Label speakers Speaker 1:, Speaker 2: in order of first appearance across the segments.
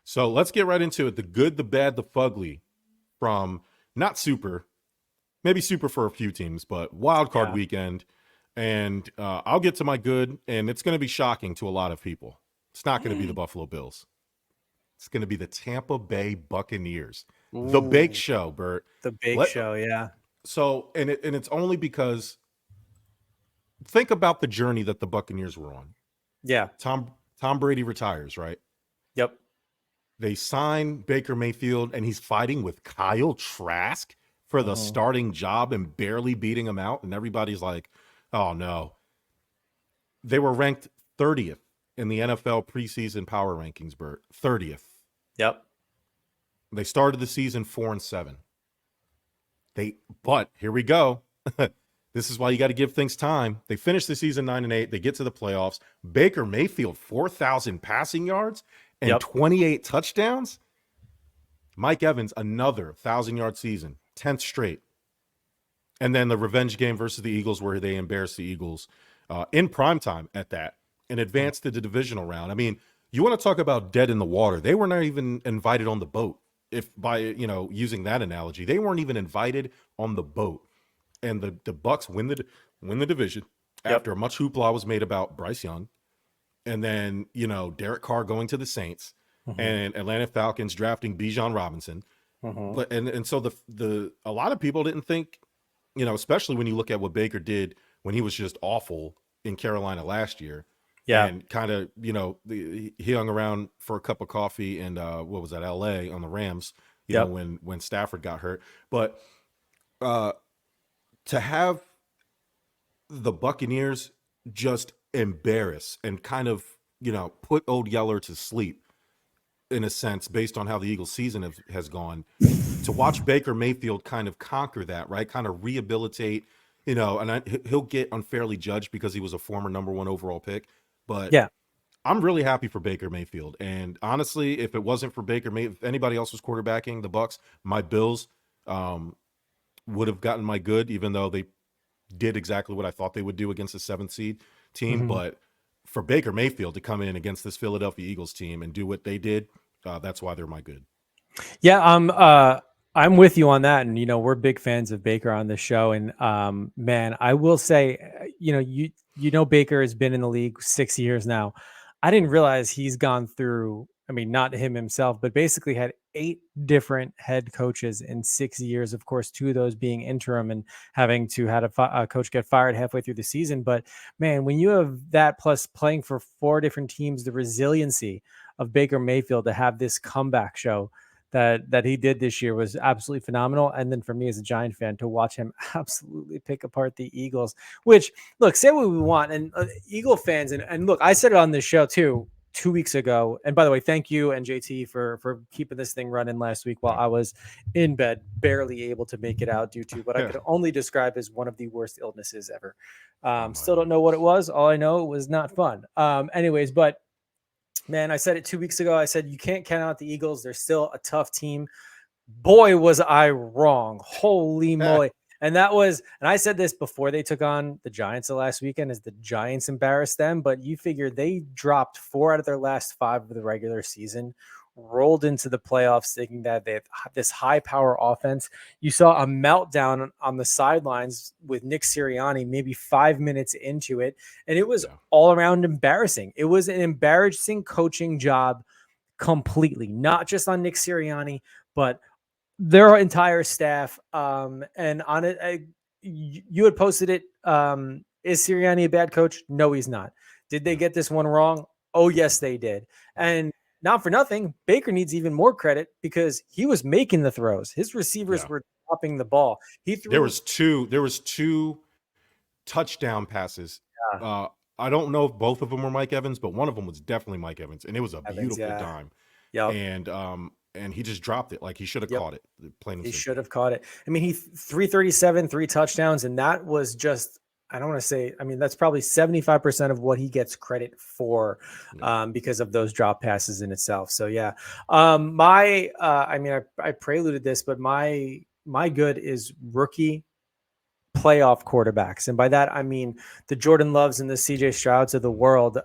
Speaker 1: So let's get right into it. The good, the bad, the fugly from not super, maybe super for a few teams, but wild card
Speaker 2: Yeah.
Speaker 1: weekend. And I'll get to my good, and it's going to be shocking to a lot of people. It's not going to be the Buffalo Bills. It's going to be the Tampa Bay Buccaneers. The Bake
Speaker 2: Ooh,
Speaker 1: Show, Bert.
Speaker 2: the bake
Speaker 1: Let
Speaker 2: show. Yeah.
Speaker 1: so and it's only because think about the journey that the Buccaneers were on.
Speaker 2: Yeah.
Speaker 1: Tom Brady retires, right?
Speaker 2: Yep.
Speaker 1: They sign Baker Mayfield, and he's fighting with Kyle Trask for the
Speaker 2: Uh-huh.
Speaker 1: starting job and barely beating him out. And everybody's like, oh no. They were ranked 30th in the NFL preseason power rankings, Bert. 30th.
Speaker 2: Yep.
Speaker 1: They started the season 4-7. But here we go. This is why you got to give things time. They finished the season 9-8. They get to the playoffs. Baker Mayfield, 4,000 passing yards and
Speaker 2: Yep.
Speaker 1: 28 touchdowns. Mike Evans, another 1,000-yard season, 10th straight. And then the revenge game versus the Eagles, where they embarrassed the Eagles in primetime at that and advanced to the divisional round. I mean, you want to talk about dead in the water. They were not even invited on the boat. If by using that analogy, they weren't even invited on the boat. And the Bucks win the division after
Speaker 2: Yep.
Speaker 1: much hoopla was made about Bryce Young, and then Derek Carr going to the Saints,
Speaker 2: Uh-huh.
Speaker 1: and Atlanta Falcons drafting Bijan Robinson.
Speaker 2: Uh-huh.
Speaker 1: But and so the a lot of people didn't think, especially when you look at what Baker did when he was just awful in Carolina last year,
Speaker 2: Yeah.
Speaker 1: and kind of he hung around for a cup of coffee and what was that, L.A. on the Rams,
Speaker 2: Yep.
Speaker 1: when Stafford got hurt, but to have the Buccaneers just embarrass and kind of put Old Yeller to sleep in a sense, based on how the Eagles season has gone, to watch Baker Mayfield kind of conquer that, right? Kind of rehabilitate, and he'll get unfairly judged because he was a former number 1 overall pick. But
Speaker 2: Yeah.
Speaker 1: I'm really happy for Baker Mayfield. And honestly, if it wasn't for if anybody else was quarterbacking the Bucks, my Bills would have gotten my good, even though they did exactly what I thought they would do against the 7th seed team.
Speaker 2: Mhm.
Speaker 1: But for Baker Mayfield to come in against this Philadelphia Eagles team and do what they did, that's why they're my good.
Speaker 2: Yeah, I'm with you on that, and we're big fans of Baker on this show. And man, I will say, Baker has been in the league 6 years now. I didn't realize he's gone through. I mean, not him himself, but basically had 8 different head coaches in 6 years. Of course, 2 of those being interim and having to had a coach get fired halfway through the season. But man, when you have that plus playing for 4 different teams, the resiliency of Baker Mayfield to have this comeback show that he did this year was absolutely phenomenal. And then for me as a Giant fan to watch him absolutely pick apart the Eagles, which look, say what we want, and Eagle fans, and look, I said it on this show too 2 weeks ago. And by the way, thank you and JT for keeping this thing running last week while
Speaker 1: Yeah.
Speaker 2: I was in bed, barely able to make it out due to what I could only describe as one of the worst illnesses ever. Still don't know what it was. All I know, it was not fun. Anyways, but man, I said it 2 weeks ago. I said, you can't count out the Eagles. They're still a tough team. Boy, was I wrong. Holy moly. And I said this before they took on the Giants the last weekend, as the Giants embarrassed them. But you figure they dropped 4 out of their last 5 of the regular season, rolled into the playoffs thinking that they have this high power offense. You saw a meltdown on the sidelines with Nick Sirianni maybe 5 minutes into it. And it was all around embarrassing. It was an embarrassing coaching job completely, not just on Nick Sirianni, but their entire staff. And on it, you had posted it. Is Sirianni a bad coach? No, he's not. Did they get this one wrong? Oh, yes, they did. And not for nothing, Baker needs even more credit because he was making the throws. His receivers were dropping the ball. He threw.
Speaker 1: There was two touchdown passes. I don't know if both of them were Mike Evans, but one of them was definitely Mike Evans, and it was a beautiful dime. And he just dropped it. Like, he should have caught it.
Speaker 2: He should have caught it. I mean, he 337, 3 touchdowns, and that was just, I don't want to say, I mean, that's probably 75% of what he gets credit for, because of those drop passes in itself. So yeah. I mean, I preluded this, but my good is rookie playoff quarterbacks. And by that, I mean the Jordan Loves and the CJ Strouds of the world,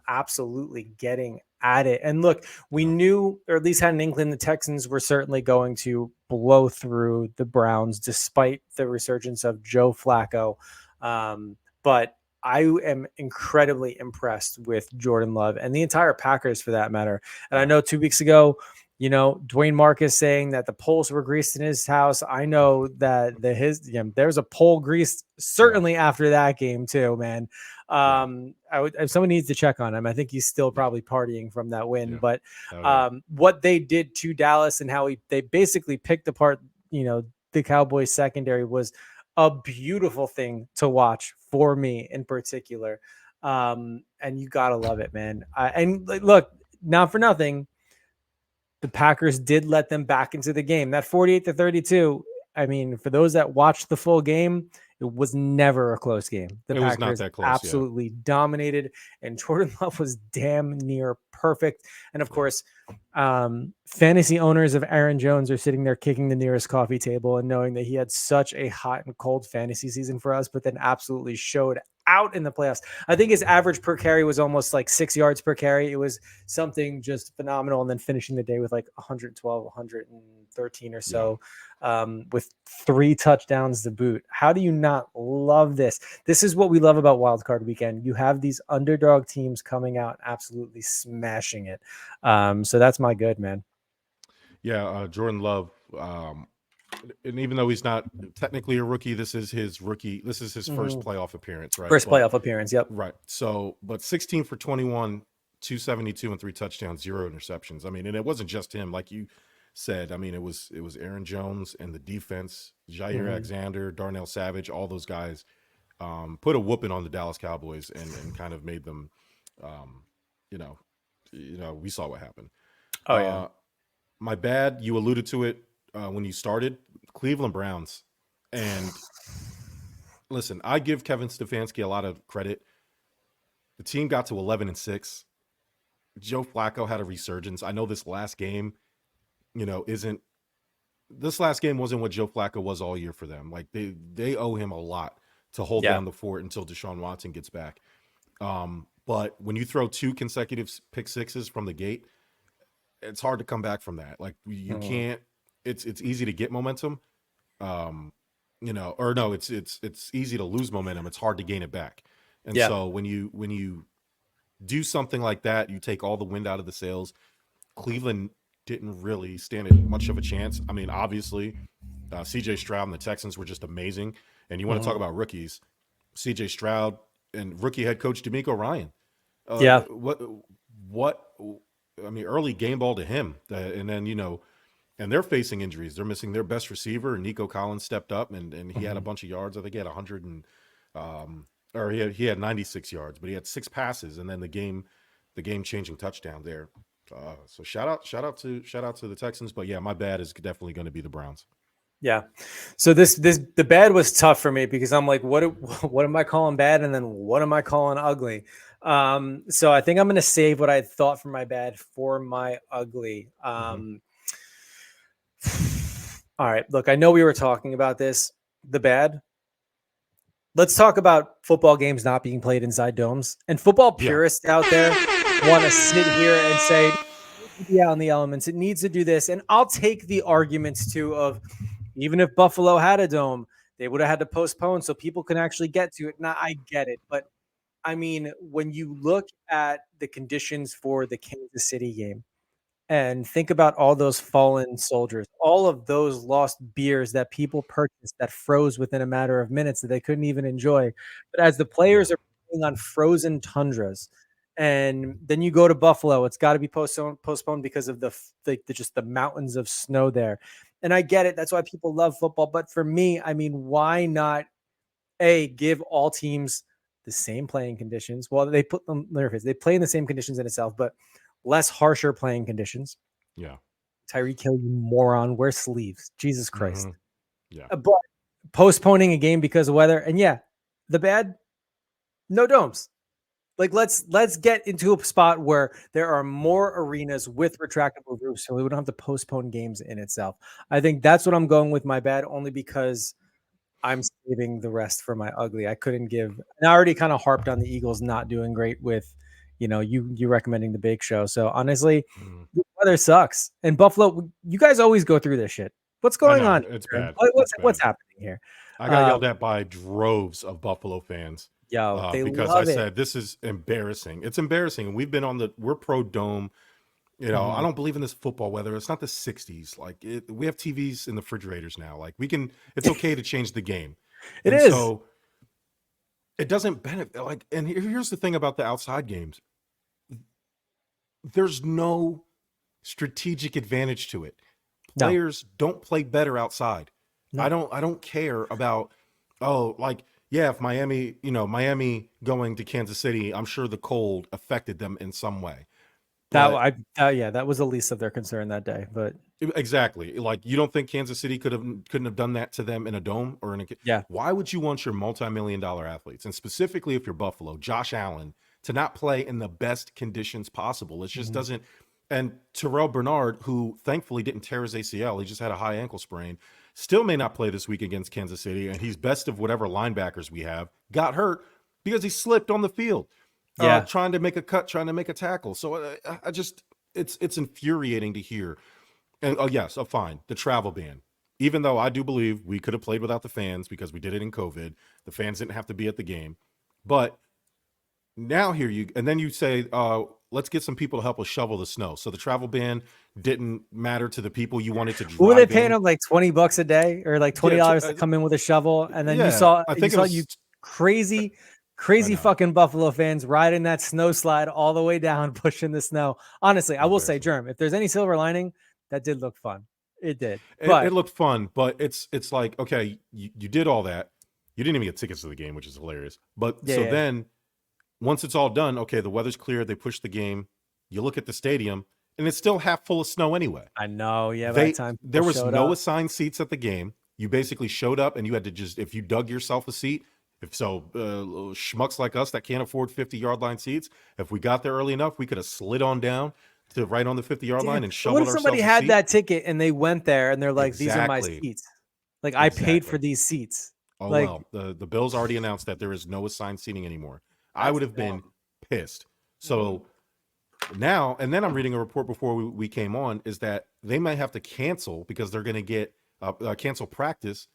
Speaker 2: absolutely getting at it. And look, we knew, or at least had an inkling, the Texans were certainly going to blow through the Browns despite the resurgence of Joe Flacco. But I am incredibly impressed with Jordan Love and the entire Packers for that matter. And I know 2 weeks ago, Dwayne Marcus saying that the poles were greased in his house. I know that there's a pole greased certainly after that game too, man. Someone needs to check on him. I think he's still probably partying from that win, but what they did to Dallas and how they basically picked apart, the Cowboys secondary was a beautiful thing to watch for me in particular. And you gotta love it, man. Look, not for nothing, the Packers did let them back into the game. That 48-32. I mean, for those that watched the full game, it was never a close game. The Packers was not that close, absolutely dominated, and Jordan Love was damn near perfect. And of course, fantasy owners of Aaron Jones are sitting there kicking the nearest coffee table and knowing that he had such a hot and cold fantasy season for us, but then absolutely showed out in the playoffs. I think his average per carry was almost like 6 yards per carry. It was something just phenomenal. And then finishing the day with like 112, 113 or so, with 3 touchdowns to boot. How do you not love this? This is what we love about Wildcard Weekend. You have these underdog teams coming out absolutely smashing it. So that's my good, man.
Speaker 1: Yeah, Jordan Love. And even though he's not technically a rookie, this is his first playoff appearance, right?
Speaker 2: First playoff appearance, yep.
Speaker 1: Right. So, but 16 for 21, 272 and 3 touchdowns, 0 interceptions. I mean, and it wasn't just him, like you said. I mean, it was Aaron Jones and the defense, Jair Alexander, Darnell Savage, all those guys put a whooping on the Dallas Cowboys and kind of made them, we saw what happened.
Speaker 2: Oh, yeah.
Speaker 1: My bad, you alluded to it when you started, Cleveland Browns. And listen, I give Kevin Stefanski a lot of credit. The team got to 11-6. Joe Flacco had a resurgence. I know this last game, wasn't what Joe Flacco was all year for them. Like they owe him a lot to hold down the fort until Deshaun Watson gets back. But when you throw 2 consecutive pick sixes from the gate, it's hard to come back from that. Like you can't. It's easy to get momentum, it's easy to lose momentum. It's hard to gain it back. And so when you do something like that, you take all the wind out of the sails. Cleveland didn't really stand much of a chance. I mean, obviously, C.J. Stroud and the Texans were just amazing. And you want to talk about rookies, C.J. Stroud and rookie head coach DeMeco Ryan. Early game ball to him, and then and they're facing injuries. They're missing their best receiver. Nico Collins stepped up, and he had a bunch of yards. I think he had 100 and he had 96 yards, but he had 6 passes, and then the game changing touchdown there. So shout out to the Texans. But yeah, my bad is definitely going to be the Browns.
Speaker 2: Yeah. So the bad was tough for me because I'm like, what am I calling bad? And then what am I calling ugly? So I think I'm going to save what I thought for my bad for my ugly. All right, look, I know we were talking about this, the bad. Let's talk about football games not being played inside domes. And football purists out there want to sit here and say, yeah, on the elements, it needs to do this. And I'll take the arguments too of even if Buffalo had a dome, they would have had to postpone so people can actually get to it. Now, I get it. But I mean, when you look at the conditions for the Kansas City game, and think about all those fallen soldiers, all of those lost beers that people purchased that froze within a matter of minutes that they couldn't even enjoy. But as the players are playing on frozen tundras, and then you go to Buffalo, it's got to be postponed because of just the mountains of snow there. And I get it. That's why people love football. But for me, I mean, why not give all teams the same playing conditions? Well, they put them there. They play in the same conditions in itself, but less harsher playing conditions.
Speaker 1: Yeah.
Speaker 2: Tyreek Hill, you moron. Wear sleeves. Jesus Christ.
Speaker 1: Yeah.
Speaker 2: But postponing a game because of weather. And the bad, no domes. Like let's get into a spot where there are more arenas with retractable roofs so we don't have to postpone games in itself. I think that's what I'm going with my bad, only because I'm saving the rest for my ugly. I couldn't give, and I already kind of harped on the Eagles not doing great with, you recommending the Bake Show. So honestly,
Speaker 1: Mm.
Speaker 2: the weather sucks. And Buffalo, you guys always go through this shit. What's
Speaker 1: I
Speaker 2: going
Speaker 1: know
Speaker 2: on?
Speaker 1: it's
Speaker 2: Aaron?
Speaker 1: bad.
Speaker 2: What's
Speaker 1: It's
Speaker 2: what's
Speaker 1: bad.
Speaker 2: happening here?
Speaker 1: I got yelled at by droves of Buffalo fans
Speaker 2: They
Speaker 1: because I
Speaker 2: love it.
Speaker 1: said this is embarrassing. It's embarrassing, and we're pro dome. I don't believe in this football weather. It's not the 60s. We have TVs in the refrigerators now. It's okay to change the game.
Speaker 2: It
Speaker 1: And
Speaker 2: is.
Speaker 1: so it doesn't benefit. And here's the thing about the outside games. There's no strategic advantage to it.
Speaker 2: No.
Speaker 1: Players don't play better outside.
Speaker 2: No.
Speaker 1: I don't care about, if Miami going to Kansas City, I'm sure the cold affected them in some way.
Speaker 2: That was the least of their concern that day. But
Speaker 1: exactly, you don't think Kansas City couldn't have done that to them in a dome or in a
Speaker 2: yeah.
Speaker 1: Why would you want your multi-million-dollar athletes, and specifically if you're Buffalo, Josh Allen, to not play in the best conditions possible? It just doesn't. And Terrell Bernard, who thankfully didn't tear his ACL, he just had a high ankle sprain, still may not play this week against Kansas City, and he's best of whatever linebackers we have, got hurt because he slipped on the field. Trying to make a cut, trying to make a tackle. So it's infuriating to hear. And fine, the travel ban. Even though I do believe we could have played without the fans because we did it in COVID, the fans didn't have to be at the game. But now and then you say, let's get some people to help us shovel the snow. So the travel ban didn't matter to the people you wanted to drive.
Speaker 2: Were they paying them like $20 a day or like $20 to come in with a shovel? And then you crazy fucking Buffalo fans riding that snow slide all the way down, pushing the snow. Honestly, I will say, Germ, if there's any silver lining, that did look fun. It did.
Speaker 1: It looked fun, but it's like, okay, you did all that. You didn't even get tickets to the game, which is hilarious. But then once it's all done, okay, the weather's clear. They push the game. You look at the stadium, and it's still half full of snow anday.
Speaker 2: I know. Yeah,
Speaker 1: there was no assigned seats at the game. You basically showed up, and you had to if you dug yourself a seat. If so, schmucks like us that can't afford 50-yard line seats, if we got there early enough, we could have slid on down to right on the 50-yard line and shoveled ourselves.
Speaker 2: What if somebody had that ticket and they went there and they're like, these are my seats. I paid for these seats.
Speaker 1: Oh, well, the Bills already announced that there is no assigned seating anymore. I would have been pissed. So now, and then I'm reading a report before we came on, is that they might have to cancel because they're going to get cancel practice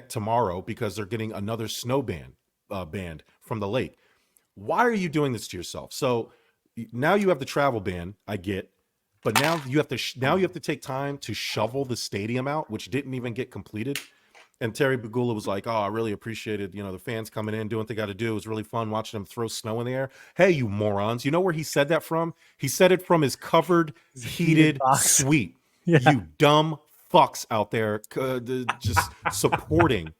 Speaker 1: tomorrow because they're getting another snow banned from the lake. Why are you doing this to yourself? So now you have the travel ban, I get, but now you have to take time to shovel the stadium out, which didn't even get completed. And Terry Bagula was like, "Oh, I really appreciated, the fans coming in, doing what they got to do. It was really fun watching them throw snow in the air." Hey, you morons! You know where he said that from? He said it from his covered, heated suite. Yeah. You dumb fucks out there, just supporting,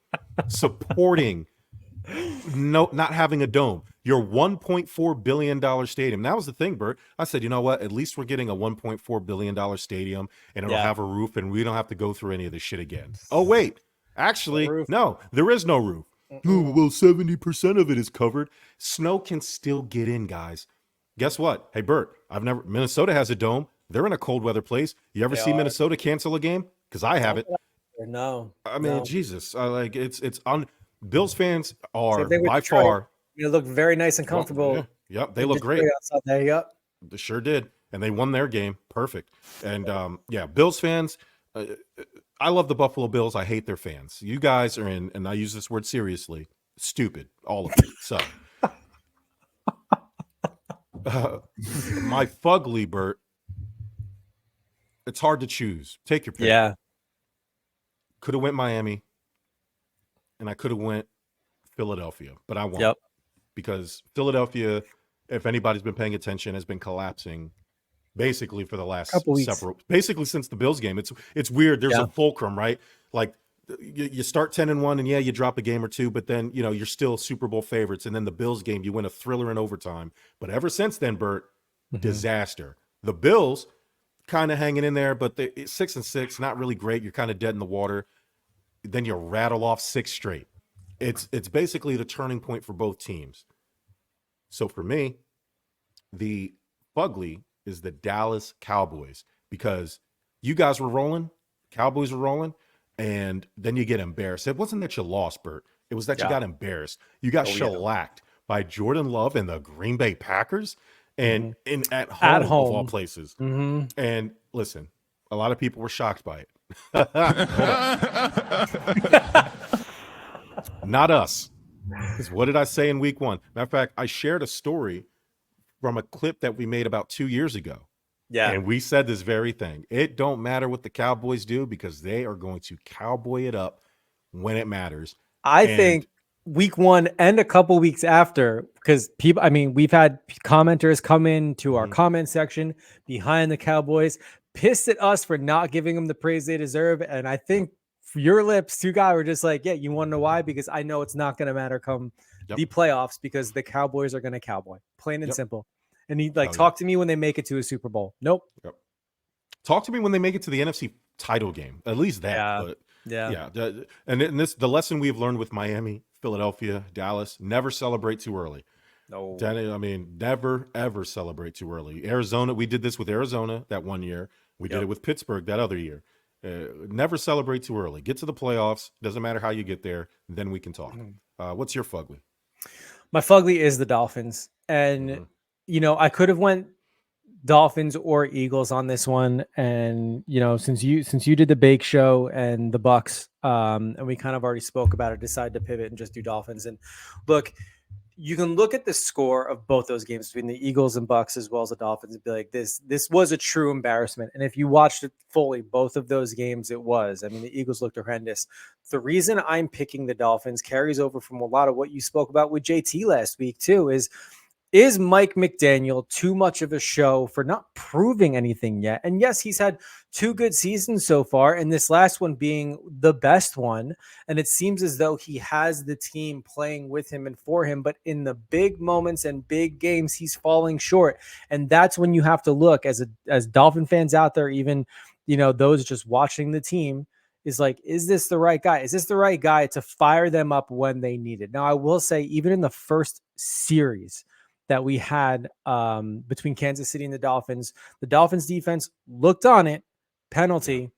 Speaker 1: not having a dome. Your $1.4 billion stadium. That was the thing, Bert. I said, you know what? At least we're getting a $1.4 billion stadium, and it'll have a roof, and we don't have to go through any of this shit again. Oh wait. Actually, no, there is no roof. Oh, well, 70% of it is covered. Snow can still get in, guys. Guess what? Hey, Bert, Minnesota has a dome. They're in a cold weather place. You ever see Minnesota cancel a game? Because I haven't.
Speaker 2: No.
Speaker 1: I mean, Jesus. Bills fans are by far.
Speaker 2: You look very nice and comfortable.
Speaker 1: Well, yep, they look great.
Speaker 2: Outside there, yep.
Speaker 1: They sure did. And they won their game. Perfect. And Bills fans, I love the Buffalo Bills. I hate their fans. You guys are and I use this word seriously, stupid, all of you. So, my Fugly, Bert, it's hard to choose. Take your pick.
Speaker 2: Yeah.
Speaker 1: Could have went Miami, and I could have went Philadelphia, but I won't.
Speaker 2: Yep.
Speaker 1: Because Philadelphia, if anybody's been paying attention, has been collapsing basically for the last basically since the Bills game. It's weird. There's a fulcrum, right? Like you start 10-1 and you drop a game or two, but then, you're still Super Bowl favorites. And then the Bills game, you win a thriller in overtime. But ever since then, Bert, disaster. The Bills kind of hanging in there, but 6-6, not really great. You're kind of dead in the water. Then you rattle off 6 straight. It's basically the turning point for both teams. So for me, the Fugly is the Dallas Cowboys, because you guys were rolling, Cowboys were rolling, and then you get embarrassed. It wasn't that you lost, Bert. It was that you got embarrassed. You got shellacked by Jordan Love and the Green Bay Packers. and at
Speaker 2: At
Speaker 1: home of all
Speaker 2: home.
Speaker 1: places.
Speaker 2: Mm-hmm.
Speaker 1: And listen, a lot of people were shocked by it. Hold on. Not us. Because what did I say in week 1? Matter of fact, I shared a story from a clip that we made about 2 years ago.
Speaker 2: Yeah.
Speaker 1: And we said this very thing. It don't matter what the Cowboys do because they are going to cowboy it up when it matters.
Speaker 2: I think week 1 and a couple weeks after, because people, I mean, we've had commenters come into our comment section behind the Cowboys, pissed at us for not giving them the praise they deserve. And I think your lips, two guys, were just like, yeah, you want to know why? Because I know it's not going to matter come the playoffs because the Cowboys are going to cowboy, plain and simple. And he talk to me when they make it to a Super Bowl. Nope.
Speaker 1: Talk to me when they make it to the NFC title game. At least that.
Speaker 2: Yeah.
Speaker 1: But
Speaker 2: yeah.
Speaker 1: And this, the lesson we've learned with Miami, Philadelphia, Dallas, never celebrate too early.
Speaker 2: No.
Speaker 1: I mean, never, ever celebrate too early. Arizona, we did this with Arizona that one year. We did it with Pittsburgh that other year. Never celebrate too early. Get to the playoffs. Doesn't matter how you get there. Then we can talk. What's your Fugly?
Speaker 2: My Fugly is the Dolphins. And, you know, I could have went Dolphins or Eagles on this one. And, you know, since you did the Bake Show and the Bucks, and we kind of already spoke about it, decided to pivot and just do Dolphins. And look, you can look at the score of both those games between the Eagles and Bucks as well as the Dolphins and be like, this was a true embarrassment. And if you watched it fully, both of those games, it was. I mean, the Eagles looked horrendous. The reason I'm picking the Dolphins carries over from a lot of what you spoke about with JT last week too, is Mike McDaniel too much of a show for not proving anything yet? And yes, he's had 2 good seasons so far, and this last one being the best one. And it seems as though he has the team playing with him and for him, but in the big moments and big games, he's falling short. And that's when you have to look as Dolphin fans out there, even, you know, those just watching the team, is like, is this the right guy? Is this the right guy to fire them up when they need it? Now, I will say, even in the first series that we had between Kansas City and the Dolphins defense looked on it, penalty,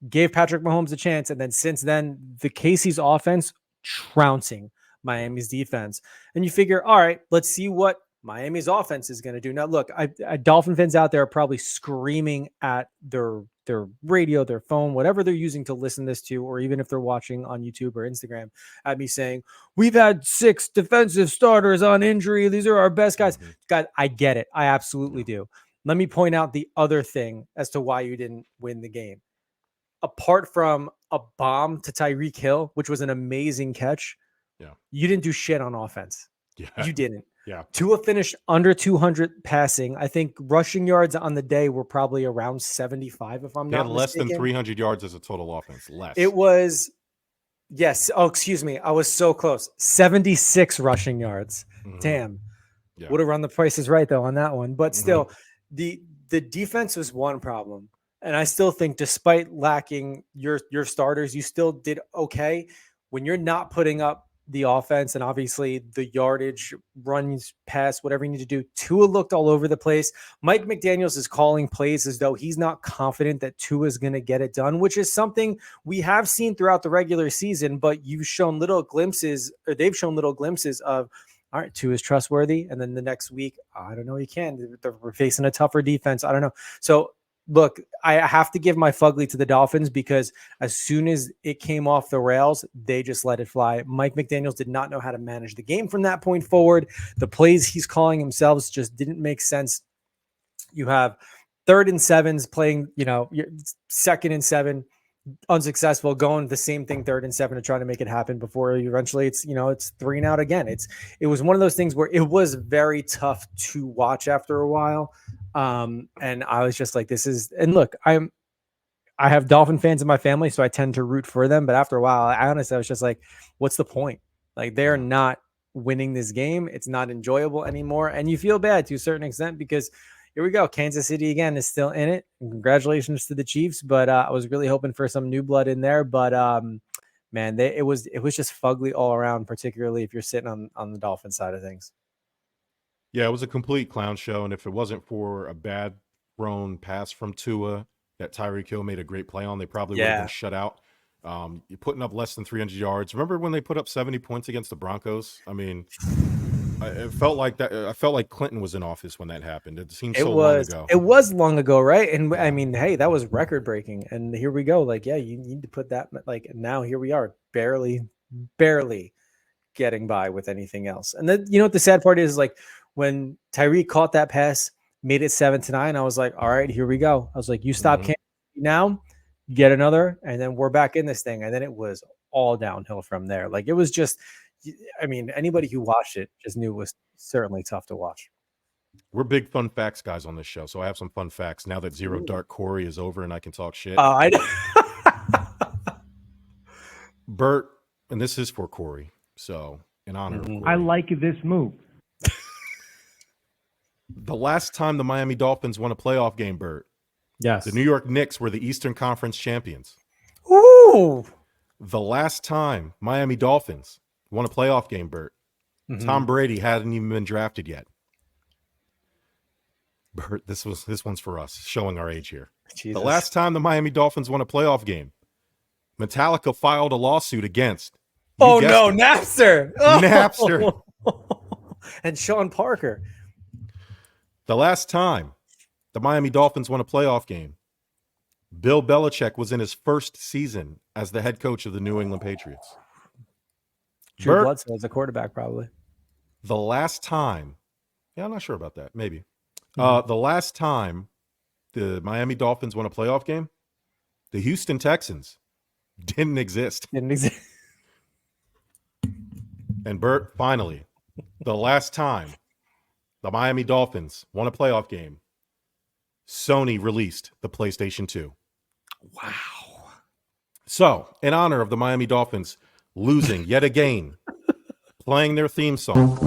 Speaker 2: gave Patrick Mahomes a chance. And then since then, the Casey's offense trouncing Miami's defense. And you figure, all right, let's see what Miami's offense is going to do. Now, look, Dolphin fans out there are probably screaming at their radio, their phone, whatever they're using to listen this to, or even if they're watching on YouTube or Instagram, at me saying, we've had 6 defensive starters on injury. These are our best guys. God, I get it. I absolutely do. Let me point out the other thing as to why you didn't win the game. Apart from a bomb to Tyreek Hill, which was an amazing catch, you didn't do shit on offense. You didn't. Tua finished under 200 passing. I think rushing yards on the day were probably around 75, if I'm not mistaken.
Speaker 1: Less than 300 yards as a total offense. Less.
Speaker 2: It was, yes. Oh, excuse me. I was so close. 76 rushing yards. Damn. Would have run the prices right, though, on that one. But still, the defense was one problem. And I still think, despite lacking your starters, you still did okay. When you're not putting up the offense and obviously the yardage, runs, pass, whatever you need to do, Tua looked all over the place. Mike McDaniels is calling plays as though he's not confident that Tua is going to get it done, which is something we have seen throughout the regular season, but you've shown little glimpses, or they've shown little glimpses of, all right, Tua is trustworthy. And then the next week, I don't know, he can. We're facing a tougher defense. I don't know. So look, I have to give my Fugly to the Dolphins because as soon as it came off the rails, they just let it fly. Mike McDaniels did not know how to manage the game from that point forward. The plays he's calling himself just didn't make sense. You have 3rd and 7s playing, you know, 2nd and 7, unsuccessful, going the same thing 3rd and 7 to try to make it happen before eventually it's 3 and out again. It was one of those things where it was very tough to watch after a while. And I was just like, and look, I have Dolphin fans in my family, so I tend to root for them. But after a while, I honestly was just like, what's the point? Like, they're not winning this game. It's not enjoyable anymore. And you feel bad to a certain extent because here we go. Kansas City again is still in it. And congratulations to the Chiefs. But I was really hoping for some new blood in there. But man, it was just Fugly all around, particularly if you're sitting on the Dolphin side of things.
Speaker 1: Yeah, it was a complete clown show. And if it wasn't for a bad thrown pass from Tua that Tyreek Hill made a great play on, they probably would have been shut out. You're putting up less than 300 yards. Remember when they put up 70 points against the Broncos? I mean, It felt like that. I felt like Clinton was in office when that happened. It seems
Speaker 2: It
Speaker 1: so long
Speaker 2: was
Speaker 1: ago.
Speaker 2: it was long ago, right? And I mean, hey, that was record breaking. And here we go. Like, yeah, you need to put that like now here we are, barely getting by with anything else. And then you know what the sad part is, like when Tyreek caught that pass, made it 7-9. I was like, all right, here we go. I was like, you stop now, get another, and then we're back in this thing. And then it was all downhill from there. Like it was just, I mean, anybody who watched it just knew it was certainly tough to watch.
Speaker 1: We're big fun facts guys on this show, so I have some fun facts now that Zero Dark Corey is over and I can talk shit. Bert, and this is for Corey, so in honor of Corey.
Speaker 3: I like this move.
Speaker 1: The last time the Miami Dolphins won a playoff game, Bert,
Speaker 2: yes,
Speaker 1: the New York Knicks were the Eastern Conference champions.
Speaker 2: Ooh.
Speaker 1: The last time Miami Dolphins won a playoff game, Bert, Tom Brady hadn't even been drafted yet. Bert, this one's for us, showing our age here.
Speaker 2: Jesus.
Speaker 1: The last time the Miami Dolphins won a playoff game, Metallica filed a lawsuit against.
Speaker 2: Oh no, Napster.
Speaker 1: Napster.
Speaker 2: And Sean Parker.
Speaker 1: The last time the Miami Dolphins won a playoff game, Bill Belichick was in his first season as the head coach of the New England Patriots.
Speaker 2: Drew Bledsoe as a quarterback, probably.
Speaker 1: The last time, I'm not sure about that. Maybe. The last time the Miami Dolphins won a playoff game, the Houston Texans didn't exist. And Bert, finally, the last time the Miami Dolphins won a playoff game, Sony released the PlayStation 2.
Speaker 2: Wow.
Speaker 1: So, in honor of the Miami Dolphins losing yet again, playing their theme song.